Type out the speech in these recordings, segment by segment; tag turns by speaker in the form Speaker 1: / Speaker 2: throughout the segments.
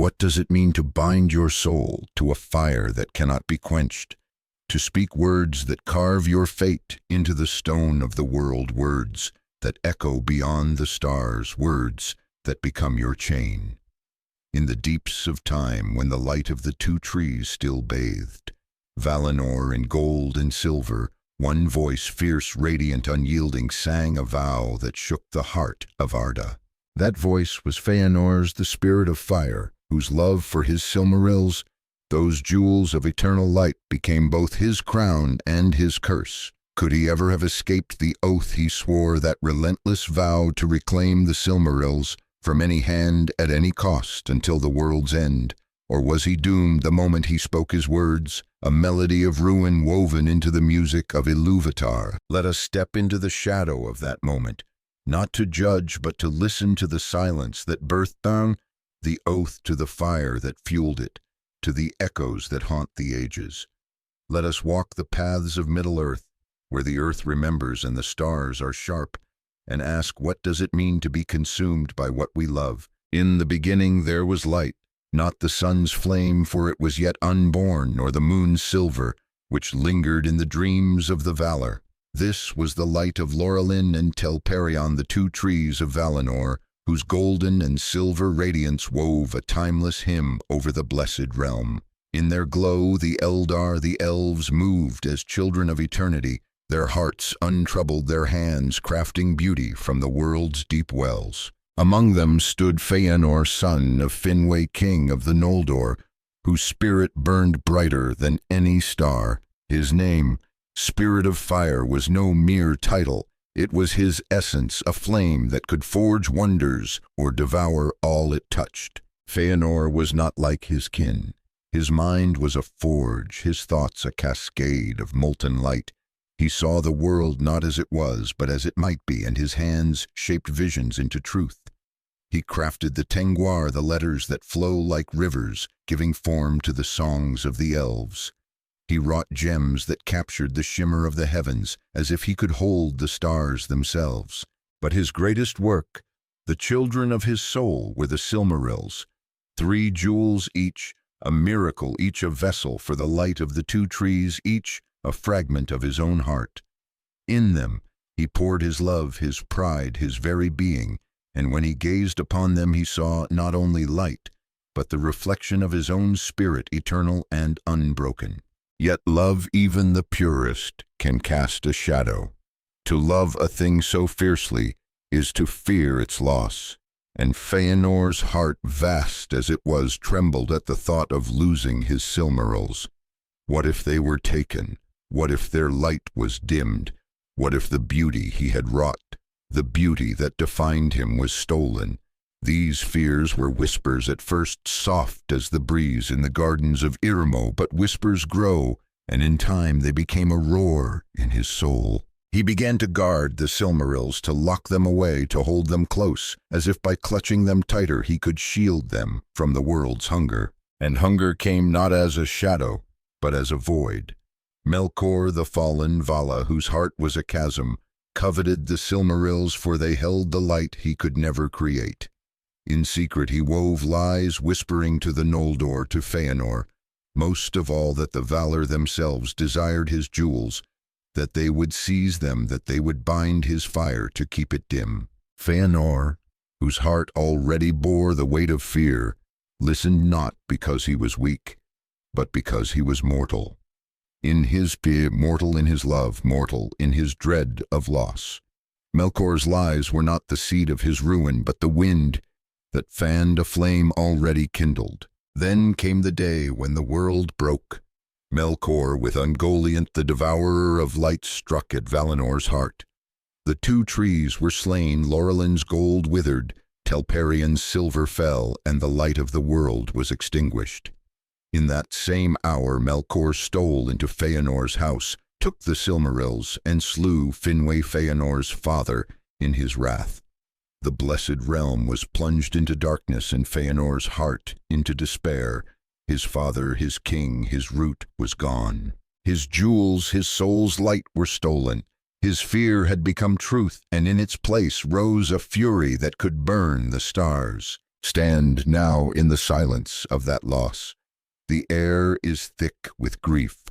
Speaker 1: What does it mean to bind your soul to a fire that cannot be quenched? To speak words that carve your fate into the stone of the world, words that echo beyond the stars, words that become your chain. In the deeps of time, when the light of the two trees still bathed Fëanor in gold and silver, one voice, fierce, radiant, unyielding, sang a vow that shook the heart of Arda. That voice was Fëanor's, the spirit of fire, whose love for his Silmarils, those jewels of eternal light, became both his crown and his curse. Could he ever have escaped the oath he swore, that relentless vow to reclaim the Silmarils from any hand at any cost until the world's end? Or was he doomed the moment he spoke his words, a melody of ruin woven into the music of Ilúvatar? Let us step into the shadow of that moment, not to judge but to listen to the silence that birthed down the oath, to the fire that fueled it, to the echoes that haunt the ages. Let us walk the paths of Middle-earth, where the earth remembers and the stars are sharp, and ask, what does it mean to be consumed by what we love? In the beginning there was light, not the sun's flame, for it was yet unborn, nor the moon's silver, which lingered in the dreams of the valor. This was the light of Laurelin and Telperion, the two trees of Fëanor, whose golden and silver radiance wove a timeless hymn over the blessed realm. In their glow the Eldar, the elves, moved as children of eternity, their hearts untroubled, their hands crafting beauty from the world's deep wells. Among them stood Fëanor, son of Finwë, king of the Noldor, whose spirit burned brighter than any star. His name, Spirit of Fire, was no mere title. It was his essence, a flame that could forge wonders or devour all it touched. Fëanor was not like his kin. His mind was a forge, his thoughts a cascade of molten light. He saw the world not as it was, but as it might be, and his hands shaped visions into truth. He crafted the Tengwar, the letters that flow like rivers, giving form to the songs of the elves. He wrought gems that captured the shimmer of the heavens, as if he could hold the stars themselves. But his greatest work, the children of his soul, were the Silmarils, 3 jewels each, a miracle, each a vessel for the light of the two trees, each a fragment of his own heart. In them he poured his love, his pride, his very being, and when he gazed upon them he saw not only light, but the reflection of his own spirit, eternal and unbroken. Yet love, even the purest, can cast a shadow. To love a thing so fiercely is to fear its loss, and Fëanor's heart, vast as it was, trembled at the thought of losing his Silmarils. What if they were taken? What if their light was dimmed? What if the beauty he had wrought, the beauty that defined him, was stolen? These fears were whispers, at first soft as the breeze in the gardens of Irmo, but whispers grow, and in time they became a roar in his soul. He began to guard the Silmarils, to lock them away, to hold them close, as if by clutching them tighter he could shield them from the world's hunger. And hunger came not as a shadow, but as a void. Melkor, the fallen Vala, whose heart was a chasm, coveted the Silmarils, for they held the light he could never create. In secret he wove lies, whispering to the Noldor, to Fëanor, most of all that the Valar themselves desired his jewels, that they would seize them, that they would bind his fire to keep it dim. Fëanor, whose heart already bore the weight of fear, listened not because he was weak, but because he was mortal. In his fear, mortal in his love, mortal in his dread of loss. Melkor's lies were not the seed of his ruin, but the wind that fanned a flame already kindled. Then came the day when the world broke. Melkor, with Ungoliant, the devourer of light, struck at Valenor's heart. The two trees were slain, Laurelin's gold withered, Telperion's silver fell, and the light of the world was extinguished. In that same hour Melkor stole into Fëanor's house, took the Silmarils, and slew Finwë, Fëanor's father, in his wrath. The blessed realm was plunged into darkness, and Fëanor's heart into despair. His father, his king, his root was gone. His jewels, his soul's light were stolen. His fear had become truth, and in its place rose a fury that could burn the stars. stand now in the silence of that loss. The air is thick with grief.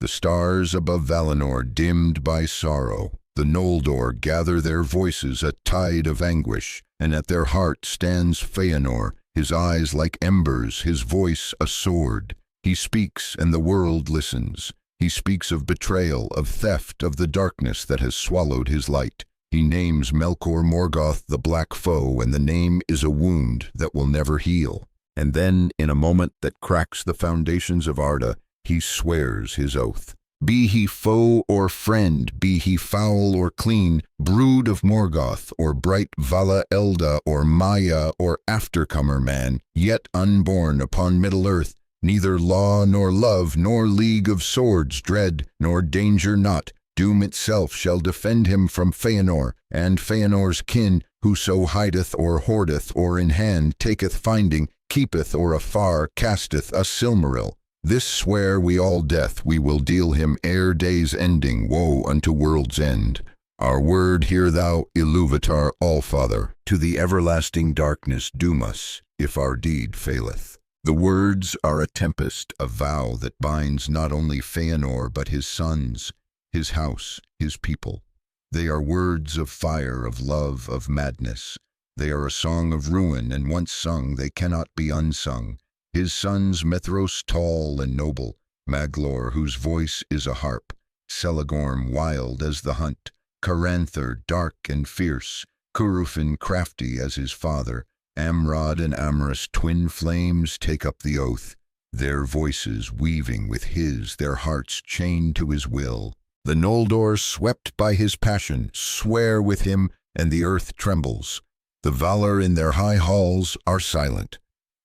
Speaker 1: The stars above Fëanor dimmed by sorrow. The Noldor gather their voices a tide of anguish, and at their heart stands Fëanor, his eyes like embers, his voice a sword. He speaks and the world listens. He speaks of betrayal, of theft, of the darkness that has swallowed his light. He names Melkor Morgoth the Black Foe, and the name is a wound that will never heal. And then, in a moment that cracks the foundations of Arda, he swears his oath. Be he foe or friend, be he foul or clean, brood of Morgoth, or bright Vala Elda, or Maya, or aftercomer man, yet unborn upon Middle-earth, neither law nor love nor league of swords dread, nor danger not, doom itself shall defend him from Fëanor, and Fëanor's kin, whoso hideth or hoardeth or in hand taketh finding, keepeth or afar casteth a Silmaril. This swear we all death we will deal him ere day's ending, woe unto world's end. Our word hear thou, Ilúvatar Allfather, to the everlasting darkness doom us, if our deed faileth. The words are a tempest, a vow that binds not only Fëanor but his sons, his house, his people. They are words of fire, of love, of madness. They are a song of ruin, and once sung they cannot be unsung. His sons Mithros tall and noble, Maglor whose voice is a harp, Celegorm wild as the hunt, Caranthor dark and fierce, Curufin crafty as his father, Amrod and Amrus twin flames take up the oath, their voices weaving with his, their hearts chained to his will. The Noldor, swept by his passion, swear with him, and the earth trembles. The Valar in their high halls are silent.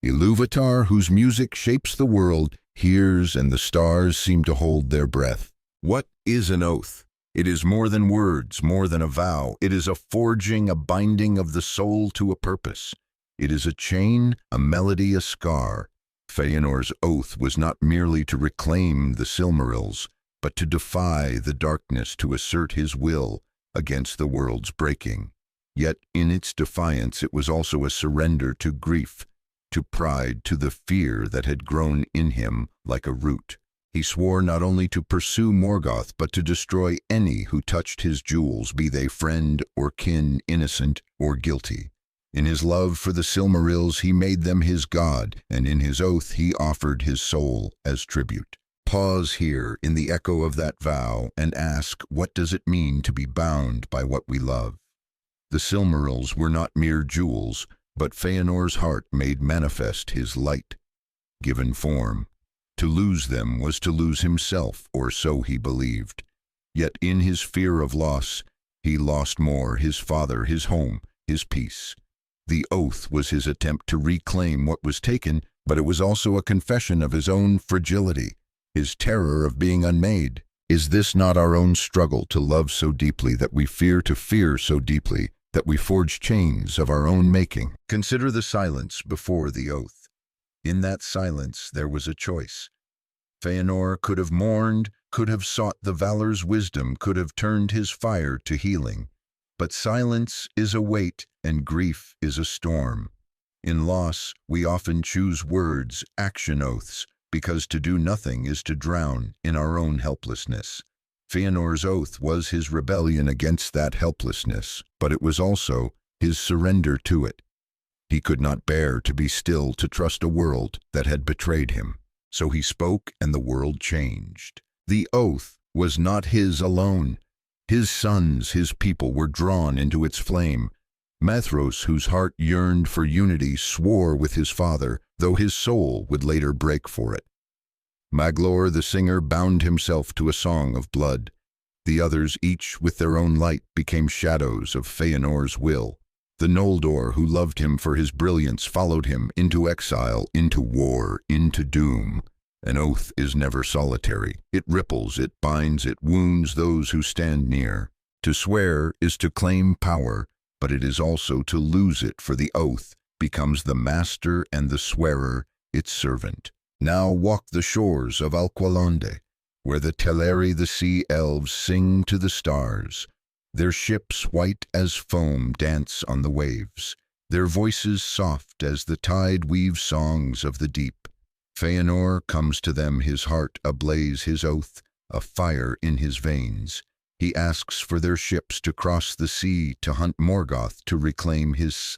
Speaker 1: Ilúvatar, whose music shapes the world, hears, and the stars seem to hold their breath. What is an oath? It is more than words, more than a vow. It is a forging, a binding of the soul to a purpose. It is a chain, a melody, a scar. Fëanor's oath was not merely to reclaim the Silmarils, but to defy the darkness, to assert his will against the world's breaking. Yet in its defiance it was also a surrender to grief, to pride, to the fear that had grown in him like a root. He swore not only to pursue Morgoth, but to destroy any who touched his jewels, be they friend or kin, innocent or guilty. In his love for the Silmarils he made them his god, and in his oath he offered his soul as tribute. Pause here in the echo of that vow and ask, what does it mean to be bound by what we love? The Silmarils were not mere jewels, but Fëanor's heart made manifest his light, given form. To lose them was to lose himself, or so he believed. Yet in his fear of loss, he lost more, his father, his home, his peace. The oath was his attempt to reclaim what was taken, but it was also a confession of his own fragility, his terror of being unmade. Is this not our own struggle to love so deeply, that we fear to fear so deeply, that we forge chains of our own making? Consider the silence before the oath. In that silence there was a choice. Fëanor could have mourned, could have sought the Valar's wisdom, could have turned his fire to healing. But silence is a weight, and grief is a storm. In loss, we often choose words, action oaths, because to do nothing is to drown in our own helplessness. Fëanor's oath was his rebellion against that helplessness, but it was also his surrender to it. He could not bear to be still, to trust a world that had betrayed him. So he spoke, and the world changed. The oath was not his alone. His sons, his people, were drawn into its flame. Mithros, whose heart yearned for unity, swore with his father, though his soul would later break for it. Maglor the singer bound himself to a song of blood. The others, each with their own light, became shadows of Fëanor's will. The Noldor, who loved him for his brilliance, followed him into exile, into war, into doom. An oath is never solitary. It ripples, it binds, it wounds those who stand near. To swear is to claim power, but it is also to lose it, for the oath becomes the master and the swearer its servant. Now walk the shores of Alqualonde, where the Teleri, the sea elves, sing to the stars. Their ships, white as foam, dance on the waves. their voices soft as the tide weaves songs of the deep. Fëanor comes to them, his heart ablaze, his oath a fire in his veins. He asks for their ships to cross the sea, to hunt Morgoth, to reclaim his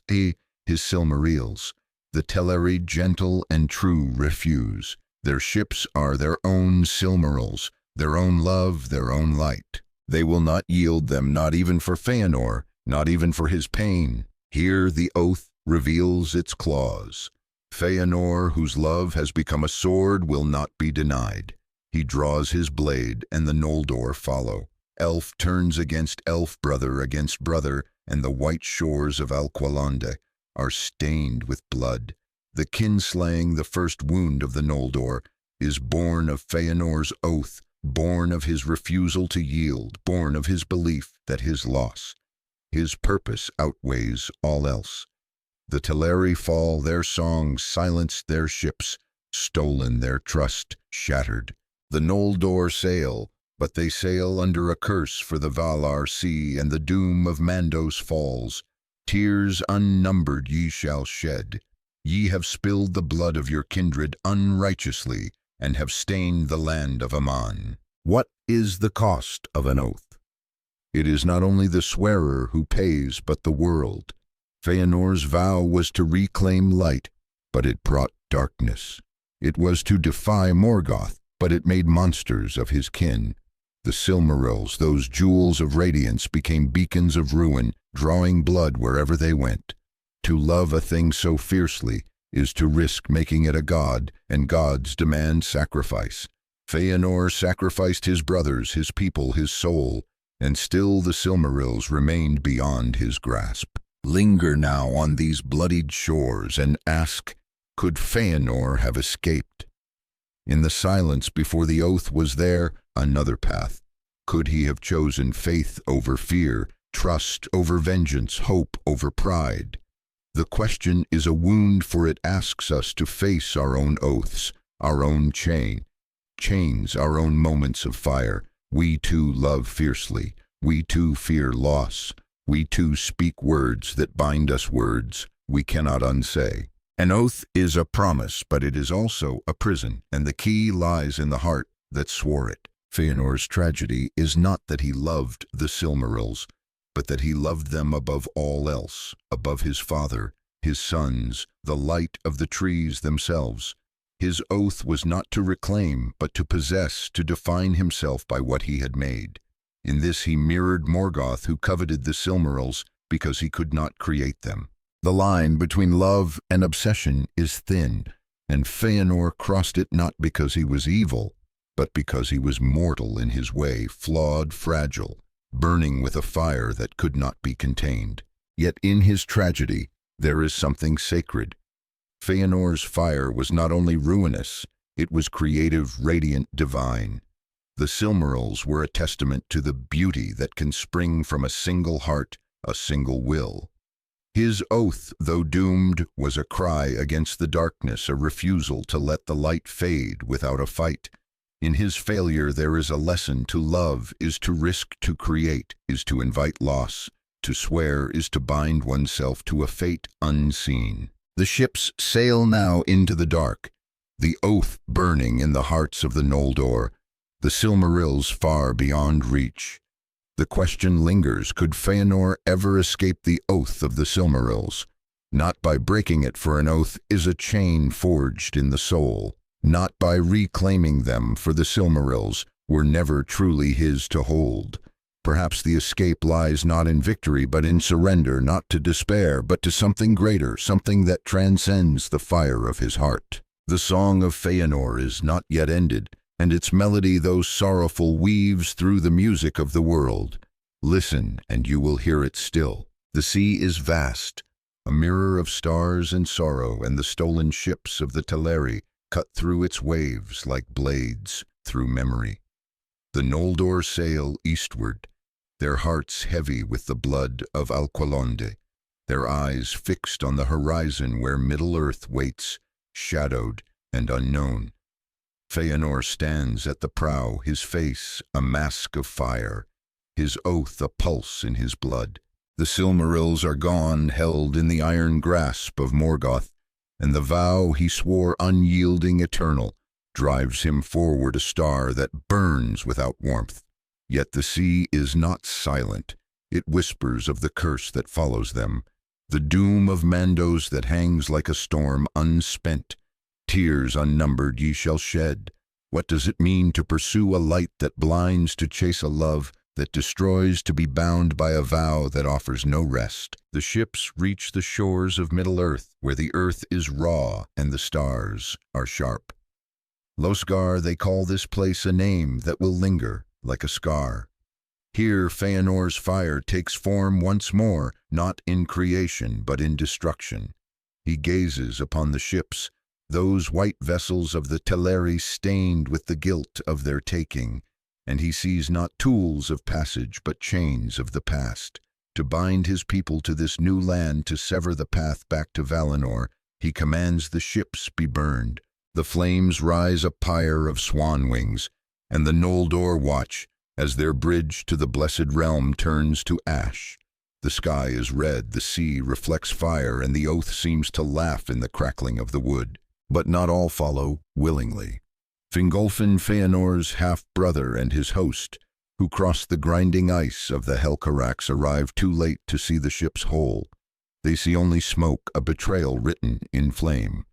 Speaker 1: Silmarils. The Teleri, gentle and true, refuse. Their ships are their own Silmarils, their own love, their own light. They will not yield them, not even for Fëanor, not even for his pain. Here the oath reveals its claws. Fëanor, whose love has become a sword, will not be denied. He draws his blade, and the Noldor follow. Elf turns against elf, brother against brother, and the white shores of Alqualonde are stained with blood. The kinslaying, the first wound of the Noldor, is born of Fëanor's oath, born of his refusal to yield, born of his belief that his loss, his purpose outweighs all else. The Teleri fall, their songs silenced, their ships stolen, their trust shattered. The Noldor sail, but they sail under a curse, for the Valar sea and the doom of Mandos falls. Tears unnumbered ye shall shed. Ye have spilled the blood of your kindred unrighteously, and have stained the land of Aman. What is the cost of an oath? It is not only the swearer who pays, but the world. Fëanor's vow was to reclaim light, but it brought darkness. It was to defy Morgoth, but it made monsters of his kin. The Silmarils, those jewels of radiance, became beacons of ruin, drawing blood wherever they went. To love a thing so fiercely is to risk making it a god, and gods demand sacrifice. Fëanor sacrificed his brothers, his people, his soul, and still the Silmarils remained beyond his grasp. Linger now on these bloodied shores and ask, could Fëanor have escaped? In the silence before the oath was there another path. Could he have chosen faith over fear, trust over vengeance, hope over pride? The question is a wound, for it asks us to face our own oaths, our own chains, our own moments of fire. We too love fiercely. We too fear loss. We too speak words that bind us, words we cannot unsay. An oath is a promise, but it is also a prison, and the key lies in the heart that swore it. Fëanor's tragedy is not that he loved the Silmarils, but that he loved them above all else, above his father, his sons, the light of the trees themselves. His oath was not to reclaim, but to possess, to define himself by what he had made. In this he mirrored Morgoth, who coveted the Silmarils because he could not create them. The line between love and obsession is thin, and Fëanor crossed it not because he was evil, but because he was mortal in his way, flawed, fragile, burning with a fire that could not be contained. Yet in his tragedy there is something sacred. Fëanor's fire was not only ruinous, it was creative, radiant, divine. The Silmarils were a testament to the beauty that can spring from a single heart, a single will. His oath, though doomed, was a cry against the darkness, a refusal to let the light fade without a fight. In his failure there is a lesson. To love is to risk, to create is to invite loss, to swear is to bind oneself to a fate unseen. The ships sail now into the dark, the oath burning in the hearts of the Noldor, the Silmarils far beyond reach. The question lingers, could Fëanor ever escape the oath of the Silmarils? Not by breaking it, for an oath is a chain forged in the soul. Not by reclaiming them, for the Silmarils were never truly his to hold. Perhaps the escape lies not in victory, but in surrender, not to despair, but to something greater, something that transcends the fire of his heart. The song of Fëanor is not yet ended, and its melody, though sorrowful, weaves through the music of the world. Listen, and you will hear it still. The sea is vast, a mirror of stars and sorrow, and the stolen ships of the Teleri cut through its waves like blades through memory. The Noldor sail eastward, their hearts heavy with the blood of Alqualonde, their eyes fixed on the horizon where Middle-earth waits, shadowed and unknown. Fëanor stands at the prow, his face a mask of fire, his oath a pulse in his blood. The Silmarils are gone, held in the iron grasp of Morgoth, and the vow he swore unyielding eternal drives him forward, a star that burns without warmth. Yet the sea is not silent. It whispers of the curse that follows them, the doom of Mandos that hangs like a storm unspent. Tears unnumbered ye shall shed. What does it mean to pursue a light that blinds, to chase a love that destroys, to be bound by a vow that offers no rest? The ships reach the shores of Middle-earth, where the earth is raw and the stars are sharp. Losgard, they call this place a name that will linger like a scar. Here Fëanor's fire takes form once more, not in creation but in destruction. He gazes upon the ships, those white vessels of the Teleri stained with the guilt of their taking, and he sees not tools of passage but chains of the past. To bind his people to this new land, to sever the path back to Valinor, he commands the ships be burned. The flames rise a pyre of swan wings, and the Noldor watch as their bridge to the blessed realm turns to ash. The sky is red, the sea reflects fire, and the oath seems to laugh in the crackling of the wood. But not all follow willingly. Fingolfin, Fëanor's half-brother, and his host, who crossed the grinding ice of the Helcarax, arrive too late to see the ship's whole. They see only smoke, a betrayal written in flame.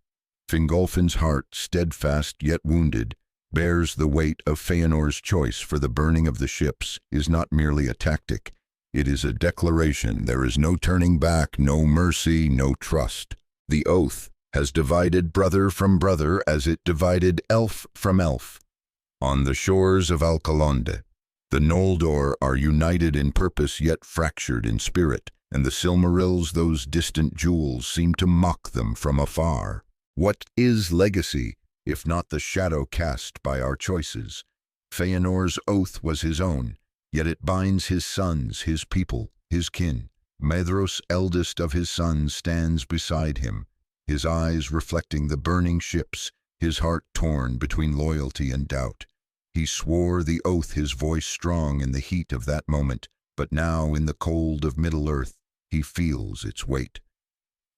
Speaker 1: Fingolfin's heart, steadfast yet wounded, bears the weight of Fëanor's choice, for the burning of the ships is not merely a tactic. It is a declaration. There is no turning back, no mercy, no trust. The oath has divided brother from brother as it divided elf from elf. On the shores of Alcalonde, the Noldor are united in purpose yet fractured in spirit, and the Silmarils, those distant jewels, seem to mock them from afar. What is legacy, if not the shadow cast by our choices? Fëanor's oath was his own, yet it binds his sons, his people, his kin. Maedhros, eldest of his sons, stands beside him, his eyes reflecting the burning ships, his heart torn between loyalty and doubt. He swore the oath, his voice strong in the heat of that moment, but now in the cold of Middle-earth he feels its weight.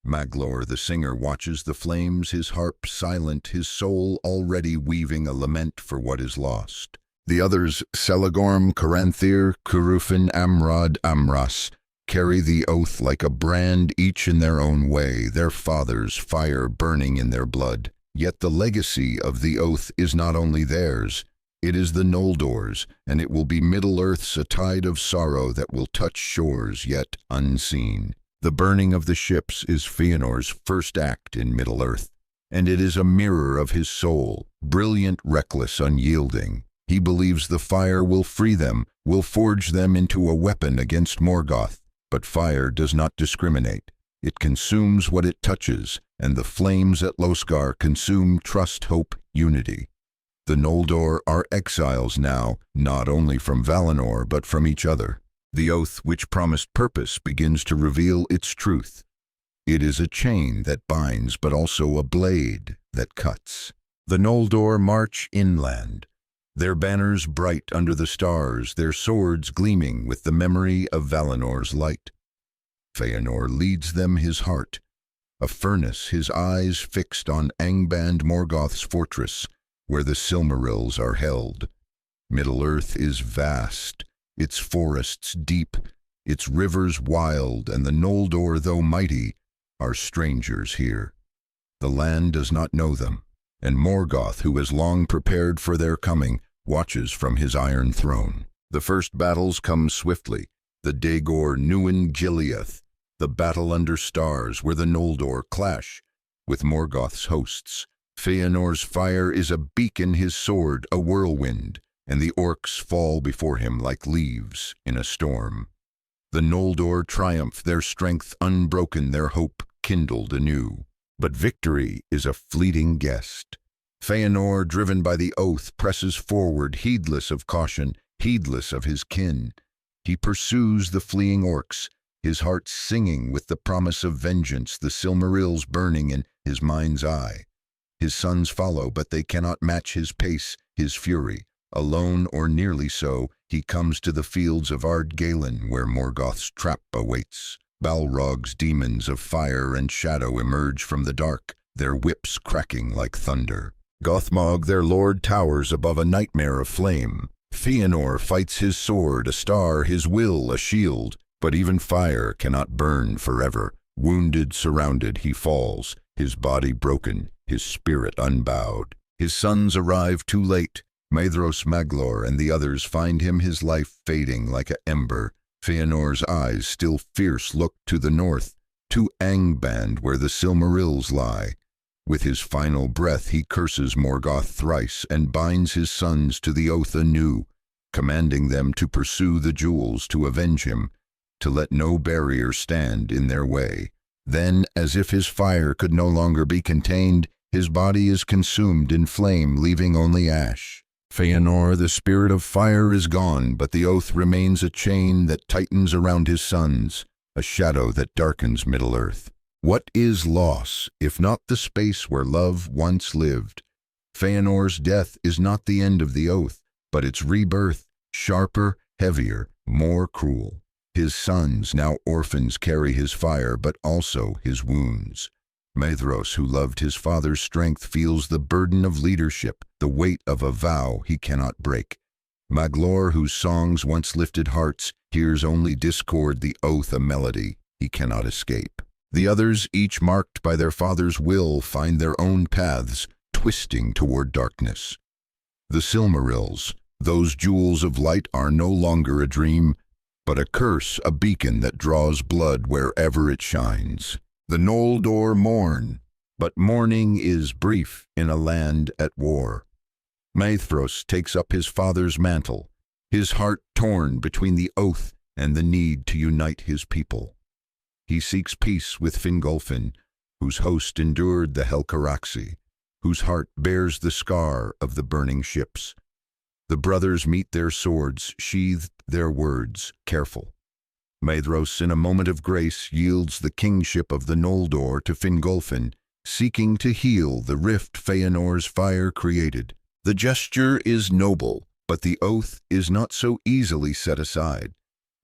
Speaker 1: Maglor the singer watches the flames, his harp silent, his soul already weaving a lament for what is lost. The others, Celegorm, Caranthir, Curufin, Amrod, Amras, carry the oath like a brand, each in their own way, their father's fire burning in their blood. Yet the legacy of the oath is not only theirs, it is the Noldor's, and it will be Middle-earth's, a tide of sorrow that will touch shores yet unseen. The burning of the ships is Fëanor's first act in Middle-earth, and it is a mirror of his soul, brilliant, reckless, unyielding. He believes the fire will free them, will forge them into a weapon against Morgoth. But fire does not discriminate. It consumes what it touches, and the flames at Losgard consume trust, hope, unity. The Noldor are exiles now, not only from Valinor but from each other. The oath which promised purpose begins to reveal its truth. It is a chain that binds, but also a blade that cuts. The Noldor march inland, their banners bright under the stars, their swords gleaming with the memory of Valinor's light. Fëanor leads them, his heart a furnace, his eyes fixed on Angband, Morgoth's fortress, where the Silmarils are held. Middle-earth is vast, its forests deep, its rivers wild, and the Noldor, though mighty, are strangers here. The land does not know them, and Morgoth, who has long prepared for their coming, watches from his iron throne. The first battles come swiftly, the Dagor Nuin Gileath, the battle under stars where the Noldor clash with Morgoth's hosts. Fëanor's fire is a beacon, his sword a whirlwind, and the orcs fall before him like leaves in a storm. The Noldor triumph, their strength unbroken, their hope kindled anew. But victory is a fleeting guest. Fëanor, driven by the oath, presses forward, heedless of caution, heedless of his kin. He pursues the fleeing orcs, his heart singing with the promise of vengeance, the Silmarils burning in his mind's eye. His sons follow, but they cannot match his pace, his fury. Alone or nearly so, he comes to the fields of Ardgalen where Morgoth's trap awaits. Balrog's demons of fire and shadow emerge from the dark, their whips cracking like thunder. Gothmog, their lord, towers above a nightmare of flame. Fëanor fights his sword, a star, his will, a shield. But even fire cannot burn forever. Wounded, surrounded, he falls, his body broken, his spirit unbowed. His sons arrive too late. Maedhros, Maglor, and the others find him, his life fading like an ember. Fëanor's eyes, still fierce, look to the north, to Angband where the Silmarils lie. With his final breath he curses Morgoth thrice and binds his sons to the oath anew, commanding them to pursue the jewels, to avenge him, to let no barrier stand in their way. Then, as if his fire could no longer be contained, his body is consumed in flame, leaving only ash. Fëanor, the spirit of fire, is gone, but the oath remains a chain that tightens around his sons, a shadow that darkens Middle-earth. What is loss, if not the space where love once lived? Fëanor's death is not the end of the oath, but its rebirth, sharper, heavier, more cruel. His sons, now orphans, carry his fire, but also his wounds. Maedhros, who loved his father's strength, feels the burden of leadership, the weight of a vow he cannot break. Maglor, whose songs once lifted hearts, hears only discord, the oath a melody he cannot escape. The others, each marked by their father's will, find their own paths, twisting toward darkness. The Silmarils, those jewels of light, are no longer a dream, but a curse, a beacon that draws blood wherever it shines. The Noldor mourn, but mourning is brief in a land at war. Maedhros takes up his father's mantle, his heart torn between the oath and the need to unite his people. He seeks peace with Fingolfin, whose host endured the Helcaraxi, whose heart bears the scar of the burning ships. The brothers meet, their swords sheathed, their words careful. Maedhros, in a moment of grace, yields the kingship of the Noldor to Fingolfin, seeking to heal the rift Fëanor's fire created. The gesture is noble, but the oath is not so easily set aside.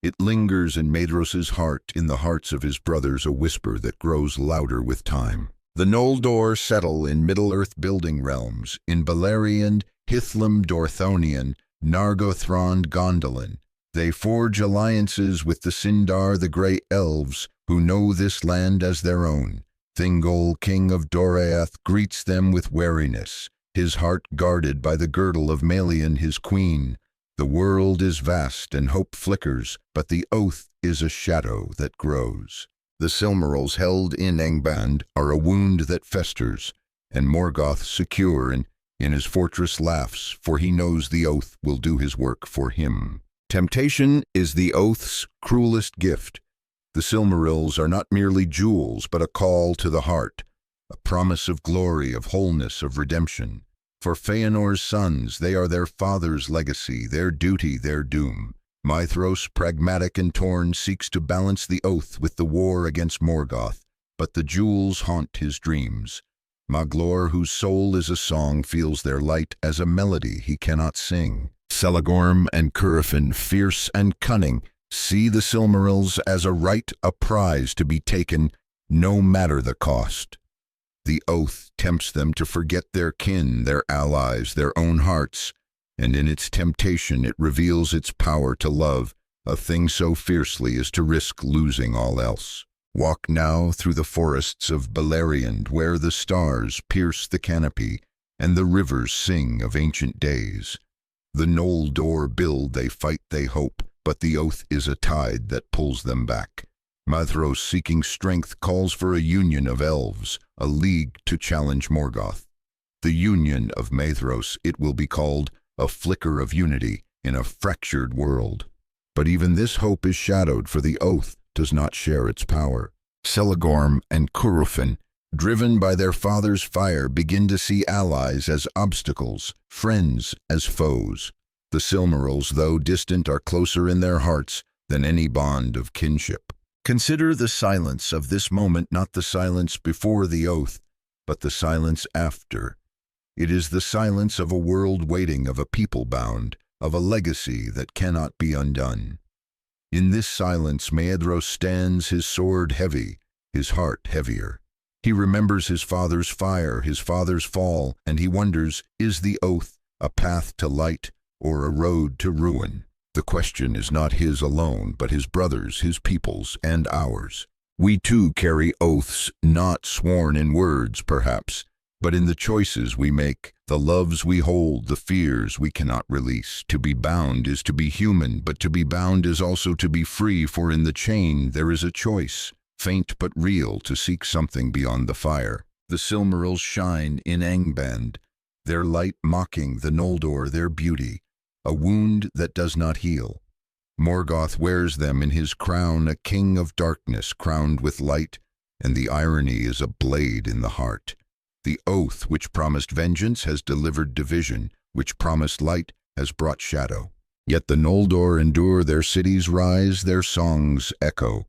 Speaker 1: It lingers in Maedhros's heart, in the hearts of his brothers, a whisper that grows louder with time. The Noldor settle in Middle-earth building realms, in Beleriand, Hithlum, Dorthonion, Nargothrond, Gondolin. They forge alliances with the Sindar, the Grey Elves, who know this land as their own. Thingol, king of Doriath, greets them with wariness, his heart guarded by the girdle of Melian, his queen. The world is vast and hope flickers, but the oath is a shadow that grows. The Silmarils held in Angband are a wound that festers, and Morgoth, secure in his fortress, laughs, for he knows the oath will do his work for him. Temptation is the oath's cruelest gift. The Silmarils are not merely jewels, but a call to the heart, a promise of glory, of wholeness, of redemption. For Fëanor's sons, they are their father's legacy, their duty, their doom. Maedhros, pragmatic and torn, seeks to balance the oath with the war against Morgoth, but the jewels haunt his dreams. Maglor, whose soul is a song, feels their light as a melody he cannot sing. Celegorm and Curufin, fierce and cunning, see the Silmarils as a right, a prize to be taken, no matter the cost. The oath tempts them to forget their kin, their allies, their own hearts, and in its temptation it reveals its power to love, a thing so fiercely as to risk losing all else. Walk now through the forests of Beleriand, where the stars pierce the canopy, and the rivers sing of ancient days. The Noldor build, they fight, they hope, but the oath is a tide that pulls them back. Maedhros, seeking strength, calls for a union of elves, a league to challenge Morgoth. The union of Maedhros, it will be called, a flicker of unity in a fractured world. But even this hope is shadowed, for the oath does not share its power. Celegorm and Curufin, driven by their father's fire, begin to see allies as obstacles, friends as foes. The Silmarils, though distant, are closer in their hearts than any bond of kinship. Consider the silence of this moment, not the silence before the oath, but the silence after. It is the silence of a world waiting, of a people bound, of a legacy that cannot be undone. In this silence Maedhros stands, his sword heavy, his heart heavier. He remembers his father's fire, his father's fall, and he wonders, is the oath a path to light or a road to ruin? The question is not his alone, but his brothers', his people's, and ours. We too carry oaths, not sworn in words, perhaps, but in the choices we make, the loves we hold, the fears we cannot release. To be bound is to be human, but to be bound is also to be free, for in the chain there is a choice, faint but real, to seek something beyond the fire. The Silmarils shine in Angband, their light mocking the Noldor, their beauty, a wound that does not heal. Morgoth wears them in his crown, a king of darkness crowned with light, and the irony is a blade in the heart. The oath which promised vengeance has delivered division, which promised light has brought shadow. Yet the Noldor endure, their cities rise, their songs echo,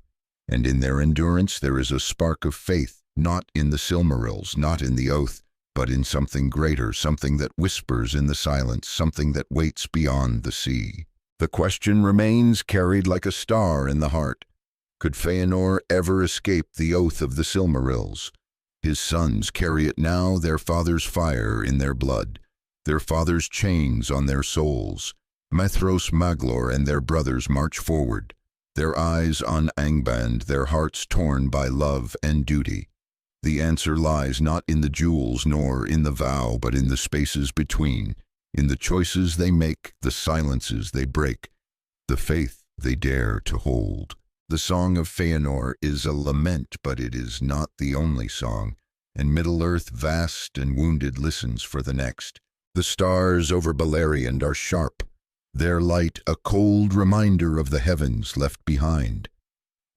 Speaker 1: and in their endurance there is a spark of faith, not in the Silmarils, not in the oath, but in something greater, something that whispers in the silence, something that waits beyond the sea. The question remains, carried like a star in the heart. Could Fëanor ever escape the oath of the Silmarils? His sons carry it now, their father's fire in their blood, their father's chains on their souls. Maedhros Maglor and their brothers march forward, their eyes on Angband, their hearts torn by love and duty. The answer lies not in the jewels nor in the vow, but in the spaces between, in the choices they make, the silences they break, the faith they dare to hold. The song of Fëanor is a lament, but it is not the only song, and Middle-earth, vast and wounded, listens for the next. The stars over Beleriand are sharp, their light a cold reminder of the heavens left behind.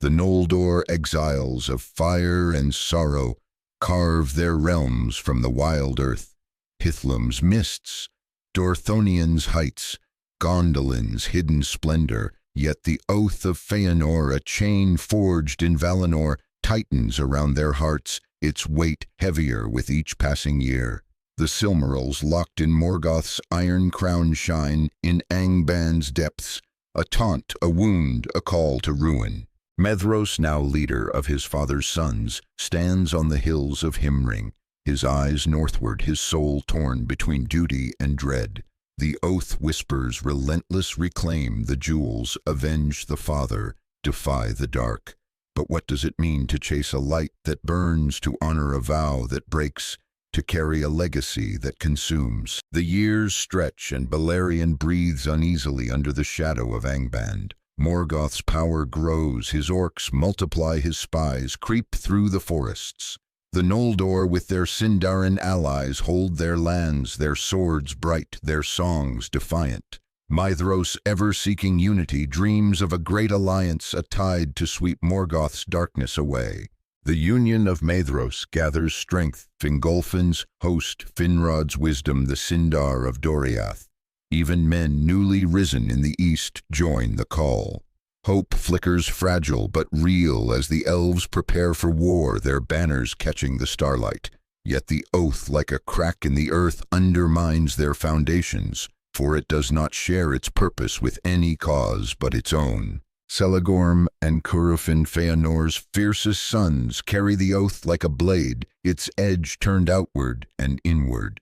Speaker 1: The Noldor exiles of fire and sorrow carve their realms from the wild earth, Hithlum's mists, Dorthonian's heights, Gondolin's hidden splendor. Yet the oath of Fëanor, a chain forged in Valinor, tightens around their hearts, its weight heavier with each passing year. The Silmarils, locked in Morgoth's iron crown, shine in Angband's depths, a taunt, a wound, a call to ruin. Maedhros, now leader of his father's sons, stands on the hills of Himring, his eyes northward, his soul torn between duty and dread. The oath whispers, relentless, reclaim the jewels, avenge the father, defy the dark. But what does it mean to chase a light that burns, to honor a vow that breaks, to carry a legacy that consumes? The years stretch and Beleriand breathes uneasily under the shadow of Angband. Morgoth's power grows, his orcs multiply, his spies creep through the forests. The Noldor with their Sindarin allies hold their lands, their swords bright, their songs defiant. Maedhros, ever seeking unity, dreams of a great alliance, a tide to sweep Morgoth's darkness away. The union of Maedhros gathers strength, Fingolfin's host, Finrod's wisdom, the Sindar of Doriath. Even men newly risen in the east join the call. Hope flickers fragile but real as the elves prepare for war, their banners catching the starlight. Yet the oath, like a crack in the earth, undermines their foundations, for it does not share its purpose with any cause but its own. Celegorm and Curufin, Fëanor's fiercest sons, carry the oath like a blade, its edge turned outward and inward.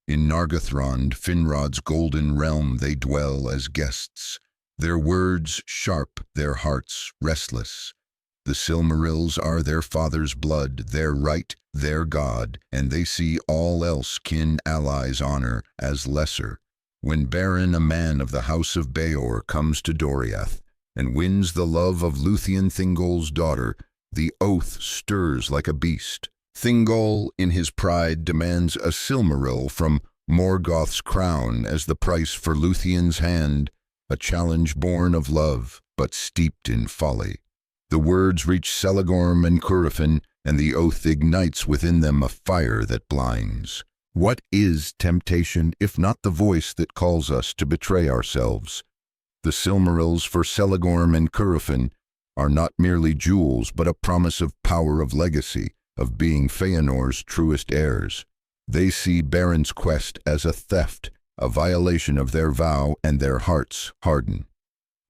Speaker 1: In Nargothrond, Finrod's golden realm, they dwell as guests, their words sharp, their hearts restless. The Silmarils are their father's blood, their right, their god, and they see all else, kin, allies, honor, as lesser. When Beren, a man of the house of Beor, comes to Doriath and wins the love of Luthien Thingol's daughter, the oath stirs like a beast. Thingol, in his pride, demands a Silmaril from Morgoth's crown as the price for Luthien's hand, a challenge born of love, but steeped in folly. The words reach Celegorm and Curufin, and the oath ignites within them a fire that blinds. What is temptation, if not the voice that calls us to betray ourselves? The Silmarils for Celegorm and Curufin are not merely jewels, but a promise of power, of legacy, of being Fëanor's truest heirs. They see Beron's quest as a theft, a violation of their vow, and their hearts harden.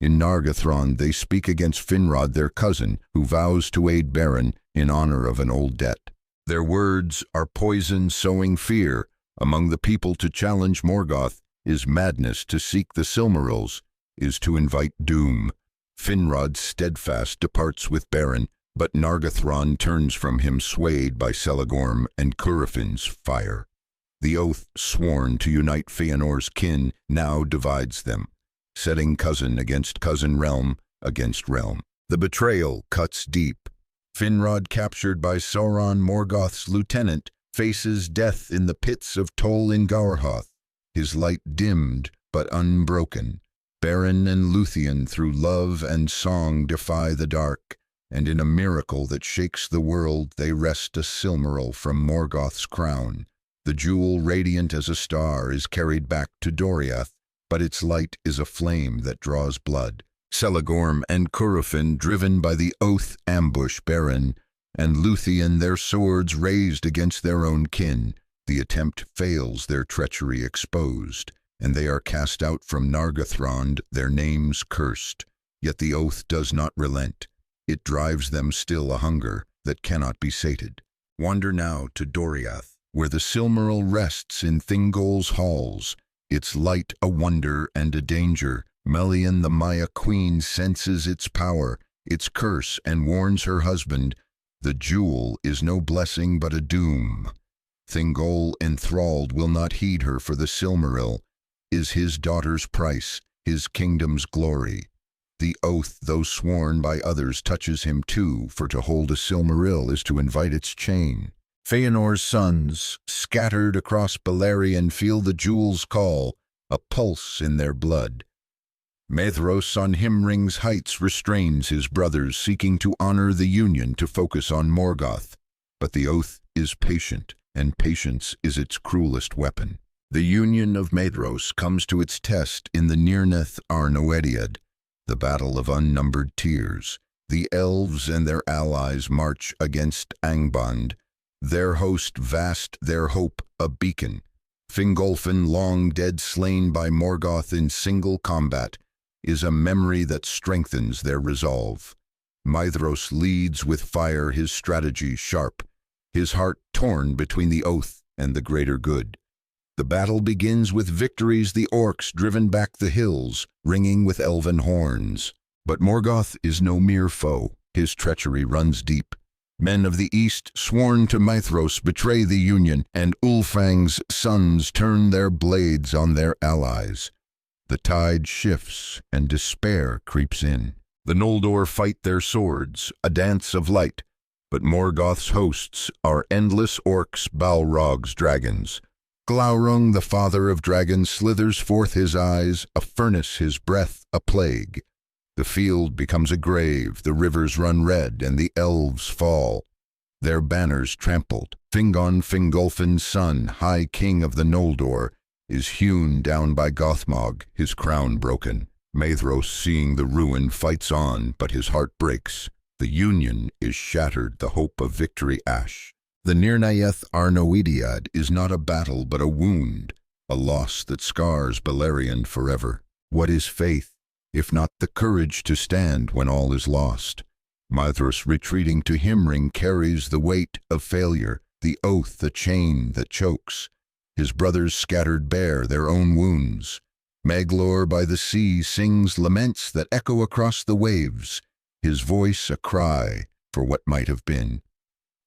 Speaker 1: In Nargothrond they speak against Finrod, their cousin, who vows to aid Beron in honor of an old debt. Their words are poison sowing fear among the people. To challenge Morgoth is madness, to seek the Silmarils is to invite doom. Finrod steadfast departs with Beron, but Nargothrond turns from him, swayed by Celegorm and Curufin's fire. The oath sworn to unite Fëanor's kin now divides them, setting cousin against cousin, realm against realm. The betrayal cuts deep. Finrod, captured by Sauron, Morgoth's lieutenant, faces death in the pits of Tol in Gaurhoth, his light dimmed but unbroken. Beron and Luthien, through love and song, defy the dark, and in a miracle that shakes the world, they wrest a Silmaril from Morgoth's crown. The jewel, radiant as a star, is carried back to Doriath, but its light is a flame that draws blood. Celegorm and Curufin, driven by the oath, ambush Beron and Luthien, their swords raised against their own kin. The attempt fails, their treachery exposed, and they are cast out from Nargothrond, their names cursed. Yet the oath does not relent. It drives them still, a hunger that cannot be sated. Wander now to Doriath, where the Silmaril rests in Thingol's halls, its light a wonder and a danger. Melian, the Maya queen, senses its power, its curse, and warns her husband. The jewel is no blessing but a doom. Thingol, enthralled, will not heed her, for the Silmaril is his daughter's price, his kingdom's glory. The oath, though sworn by others, touches him too, for to hold a Silmaril is to invite its chain. Fëanor's sons, scattered across Beleriand, feel the jewel's call, a pulse in their blood. Maedhros on Himring's heights restrains his brothers, seeking to honor the union, to focus on Morgoth. But the oath is patient, and patience is its cruelest weapon. The union of Maedhros comes to its test in the Nirnaeth Arnoediad, the battle of unnumbered tears. The elves and their allies march against Angband, their host vast, their hope a beacon. Fingolfin, long dead, slain by Morgoth in single combat, is a memory that strengthens their resolve. Maedhros leads with fire, his strategy sharp, his heart torn between the oath and the greater good. The battle begins with victories, the orcs driven back the hills, ringing with elven horns. But Morgoth is no mere foe, his treachery runs deep. Men of the east, sworn to Maedhros, betray the union, and Ulfang's sons turn their blades on their allies. The tide shifts, and despair creeps in. The Noldor fight their swords, a dance of light, but Morgoth's hosts are endless orcs, Balrog's dragons. Glaurung, the father of dragons, slithers forth his eyes, a furnace, his breath a plague. The field becomes a grave, the rivers run red, and the elves fall, their banners trampled. Fingon, Fingolfin's son, high king of the Noldor, is hewn down by Gothmog, his crown broken. Maedhros, seeing the ruin, fights on, but his heart breaks. The union is shattered, the hope of victory ash. The Nirnaeth Arnoediad is not a battle but a wound, a loss that scars Beleriand forever. What is faith, if not the courage to stand when all is lost? Maedhros, retreating to Himring, carries the weight of failure, the oath, the chain that chokes. His brothers scattered bear their own wounds. Maglor by the sea sings laments that echo across the waves, his voice a cry for what might have been.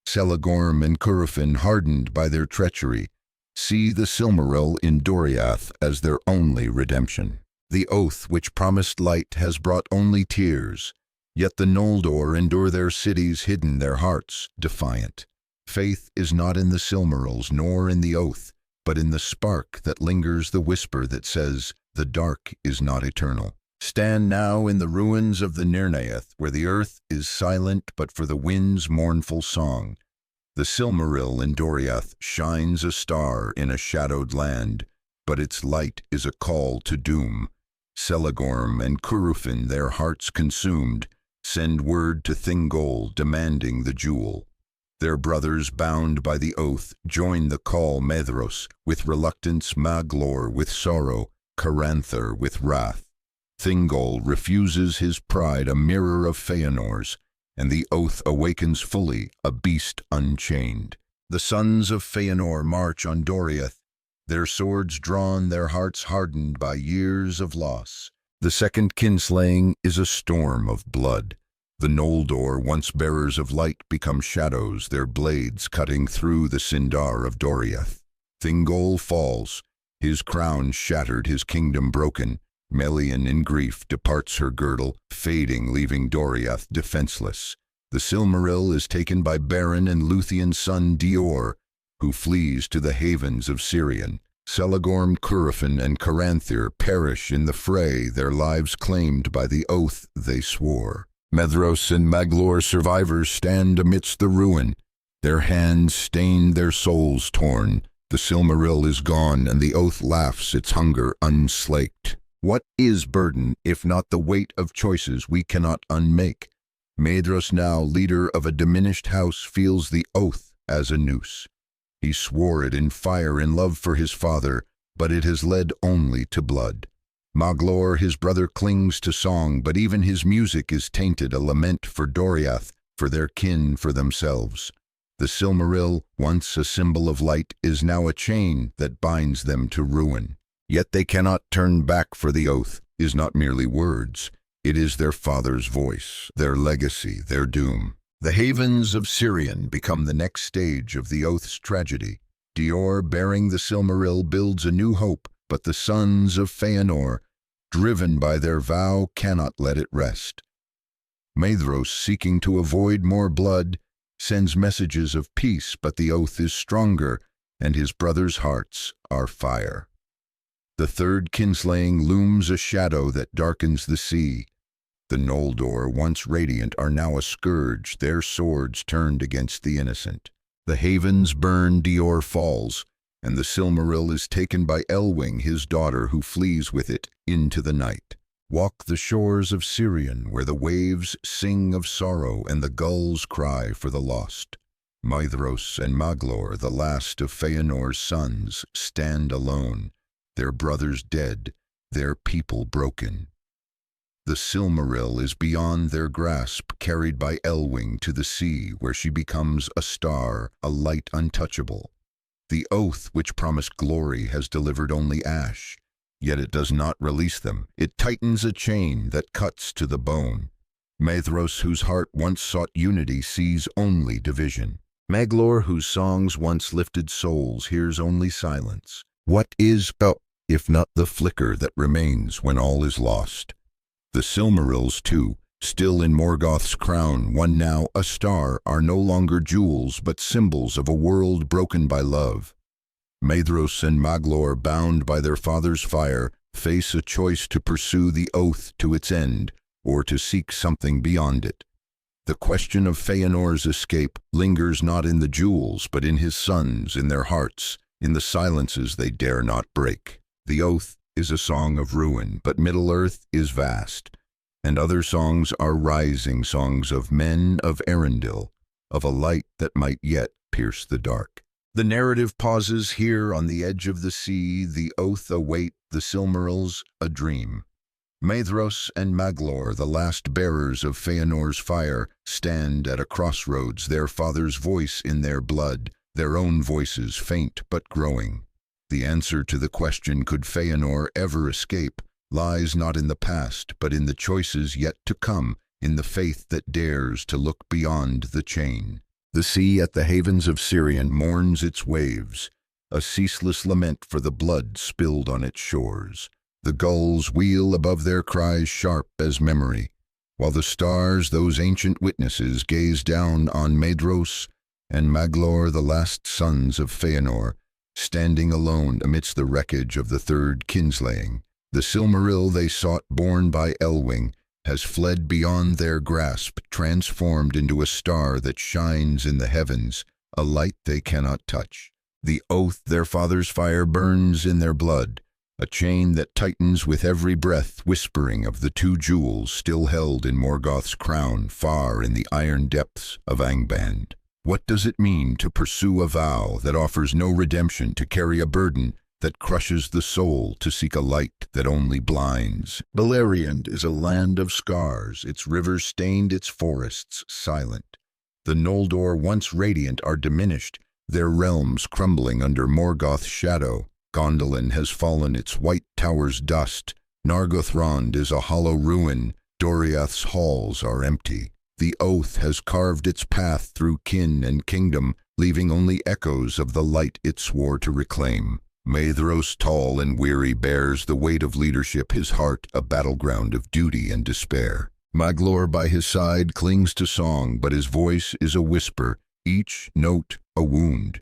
Speaker 1: Celegorm and Curufin, hardened by their treachery, see the Silmaril in Doriath as their only redemption. The oath which promised light has brought only tears, yet the Noldor endure their cities hidden, their hearts defiant. Faith is not in the Silmarils nor in the oath, but in the spark that lingers, the whisper that says, the dark is not eternal. Stand now in the ruins of the Nirnaeth, where the earth is silent but for the wind's mournful song. The Silmaril in Doriath shines a star in a shadowed land, but its light is a call to doom. Celegorm and Curufin, their hearts consumed, send word to Thingol demanding the jewel. Their brothers, bound by the oath, join the call. Maedhros with reluctance, Maglor with sorrow, Caranthur with wrath. Thingol refuses his pride, a mirror of Fëanor's, and the oath awakens fully, a beast unchained. The sons of Fëanor march on Doriath, their swords drawn, their hearts hardened by years of loss. The second kinslaying is a storm of blood. The Noldor, once bearers of light, become shadows, their blades cutting through the Sindar of Doriath. Thingol falls, his crown shattered, his kingdom broken. Melian, in grief, departs her girdle, fading, leaving Doriath defenseless. The Silmaril is taken by Beren and Lúthien's son Dior, who flees to the havens of Sirion. Celegorm, Curufin, and Caranthir perish in the fray, their lives claimed by the oath they swore. Maedhros and Maglor, survivors, stand amidst the ruin, their hands stained, their souls torn. The Silmaril is gone, and the oath laughs, its hunger unslaked. What is burden, if not the weight of choices we cannot unmake? Maedhros, now leader of a diminished house, feels the oath as a noose. He swore it in fire, in love for his father, but it has led only to blood. Maglor, his brother, clings to song, but even his music is tainted, a lament for Doriath, for their kin, for themselves. The Silmaril, once a symbol of light, is now a chain that binds them to ruin. Yet they cannot turn back, for the oath is not merely words. It is their father's voice, their legacy, their doom. The havens of Sirion become the next stage of the oath's tragedy. Dior, bearing the Silmaril, builds a new hope, but the sons of Fëanor, driven by their vow, cannot let it rest. Maedhros, seeking to avoid more blood, sends messages of peace, but the oath is stronger, and his brothers' hearts are fire. The third kinslaying looms a shadow that darkens the sea. The Noldor, once radiant, are now a scourge, their swords turned against the innocent. The havens burn, Dior falls, and the Silmaril is taken by Elwing, his daughter, who flees with it into the night. Walk the shores of Sirion, where the waves sing of sorrow and the gulls cry for the lost. Maedhros and Maglor, the last of Fëanor's sons, stand alone, their brothers dead, their people broken. The Silmaril is beyond their grasp, carried by Elwing to the sea, where she becomes a star, a light untouchable. The oath which promised glory has delivered only ash, yet it does not release them. It tightens a chain that cuts to the bone. Maedhros, whose heart once sought unity, sees only division. Maglor, whose songs once lifted souls, hears only silence. What is hope, if not the flicker that remains when all is lost? The Silmarils, too, still in Morgoth's crown, one now a star, are no longer jewels, but symbols of a world broken by love. Maedhros and Maglor, bound by their father's fire, face a choice to pursue the oath to its end, or to seek something beyond it. The question of Fëanor's escape lingers not in the jewels, but in his sons, in their hearts, in the silences they dare not break. The oath is a song of ruin, but Middle-earth is vast, and other songs are rising, songs of men of Arendil, of a light that might yet pierce the dark. The narrative pauses here on the edge of the sea. The oath await the Silmarils, a dream. Maedhros and Maglor, the last bearers of Fëanor's fire, stand at a crossroads, their father's voice in their blood, their own voices faint but growing. The answer to the question, could Fëanor ever escape, lies not in the past, but in the choices yet to come, in the faith that dares to look beyond the chain. The sea at the havens of Sirion mourns its waves, a ceaseless lament for the blood spilled on its shores. The gulls wheel above their cries sharp as memory, while the stars, those ancient witnesses, gaze down on Maedhros and Maglor, the last sons of Fëanor, standing alone amidst the wreckage of the third kinslaying. The Silmaril they sought, borne by Elwing, has fled beyond their grasp, transformed into a star that shines in the heavens, a light they cannot touch. The oath, their father's fire, burns in their blood, a chain that tightens with every breath, whispering of the two jewels still held in Morgoth's crown, far in the iron depths of Angband. What does it mean to pursue a vow that offers no redemption, to carry a burden that crushes the soul, to seek a light that only blinds? Beleriand is a land of scars, its rivers stained, its forests silent. The Noldor, once radiant, are diminished, their realms crumbling under Morgoth's shadow. Gondolin has fallen, its white towers dust. Nargothrond is a hollow ruin, Doriath's halls are empty. The Oath has carved its path through kin and kingdom, leaving only echoes of the light it swore to reclaim. Maedhros, tall and weary, bears the weight of leadership, his heart a battleground of duty and despair. Maglor by his side clings to song, but his voice is a whisper, each note a wound.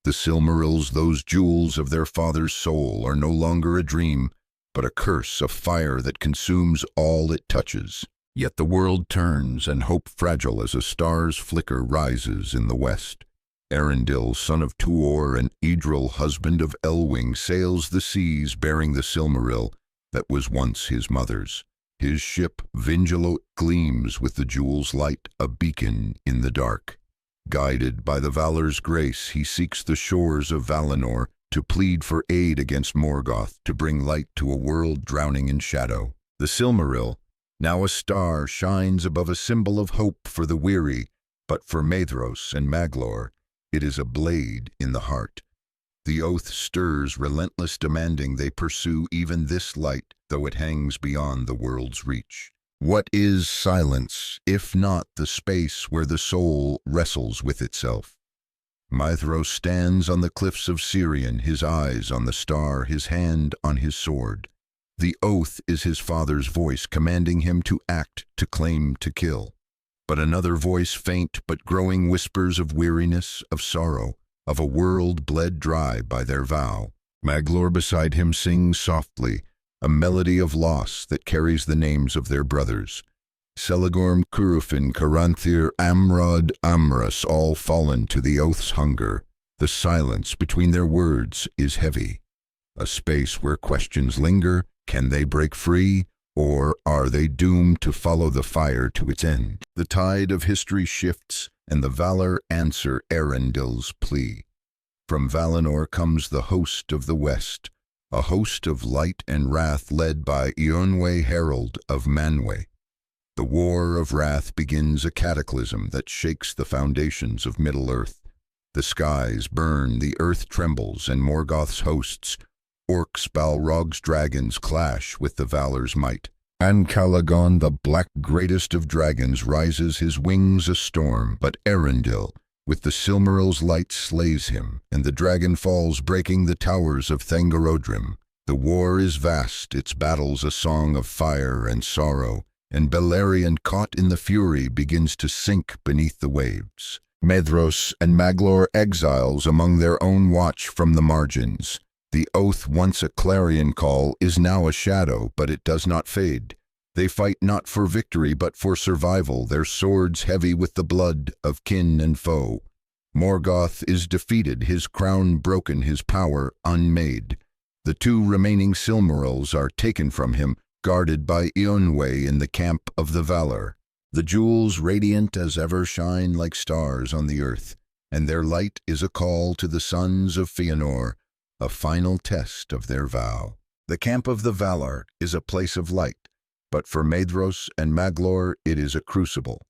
Speaker 1: The Silmarils, those jewels of their father's soul, are no longer a dream, but a curse, a fire that consumes all it touches. Yet the world turns, and hope fragile as a star's flicker rises in the west. Arundel, son of Tuor and Idril, husband of Elwing, sails the seas bearing the Silmaril that was once his mother's. His ship, Vingelot, gleams with the jewel's light, a beacon in the dark. Guided by the Valor's grace, he seeks the shores of Valinor to plead for aid against Morgoth, to bring light to a world drowning in shadow. The Silmaril, now a star, shines above, a symbol of hope for the weary, but for Maedhros and Maglor, it is a blade in the heart. The Oath stirs, relentless, demanding they pursue even this light, though it hangs beyond the world's reach. What is silence, if not the space where the soul wrestles with itself? Maedhros stands on the cliffs of Sirion, his eyes on the star, his hand on his sword. The Oath is his father's voice, commanding him to act, to claim, to kill. But another voice, faint but growing, whispers of weariness, of sorrow, of a world bled dry by their vow. Maglor beside him sings softly, a melody of loss that carries the names of their brothers. Celegorm, Curufin, Caranthir, Amrod, Amras, all fallen to the Oath's hunger. The silence between their words is heavy. A space where questions linger. Can they break free, or are they doomed to follow the fire to its end? The tide of history shifts, and the Valar answer Arendel's plea. From Valinor comes the host of the West, a host of light and wrath led by Eonwe, herald of Manwë. The War of Wrath begins, a cataclysm that shakes the foundations of Middle-earth. The skies burn, the earth trembles, and Morgoth's hosts, Orcs, Balrog's dragons, clash with the Valar's might. Ancalagon, the black greatest of dragons, rises, his wings a storm, but Arundel, with the Silmaril's light, slays him, and the dragon falls, breaking the towers of Thangorodrim. The war is vast, its battles a song of fire and sorrow, and Beleriand, caught in the fury, begins to sink beneath the waves. Maedhros and Maglor, exiles among their own, watch from the margins. The Oath, once a clarion call, is now a shadow, but it does not fade. They fight not for victory, but for survival, their swords heavy with the blood of kin and foe. Morgoth is defeated, his crown broken, his power unmade. The two remaining Silmarils are taken from him, guarded by Eonwe in the camp of the Valar. The jewels, radiant as ever, shine like stars on the earth, and their light is a call to the sons of Fëanor, a final test of their vow. The camp of the Valar is a place of light, but for Maedhros and Maglor it is a crucible.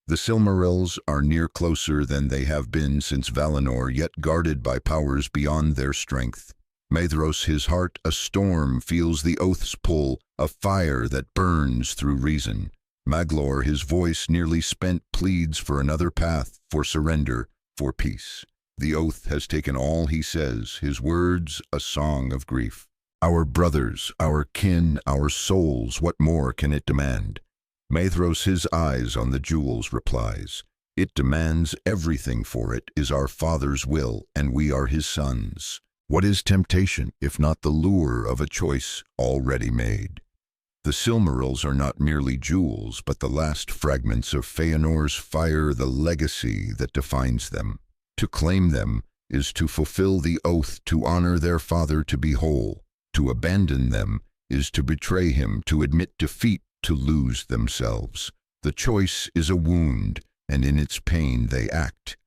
Speaker 1: The Silmarils are near closer than they have been since Valinor, yet guarded by powers beyond their strength. Maedhros, his heart a storm, feels the Oath's pull, a fire that burns through reason. Maglor, his voice nearly spent, pleads for another path, for surrender, for peace. The Oath has taken all he says, his words a song of grief. Our brothers, our kin, our souls, what more can it demand? Maedhros, his eyes on the jewels, replies, it demands everything, for it is our father's will, and we are his sons. What is temptation, if not the lure of a choice already made? The Silmarils are not merely jewels, but the last fragments of Fëanor's fire, the legacy that defines them. To claim them is to fulfill the oath, to honor their father, to be whole. To abandon them is to betray him, to admit defeat, to lose themselves. The choice is a wound, and in its pain they act.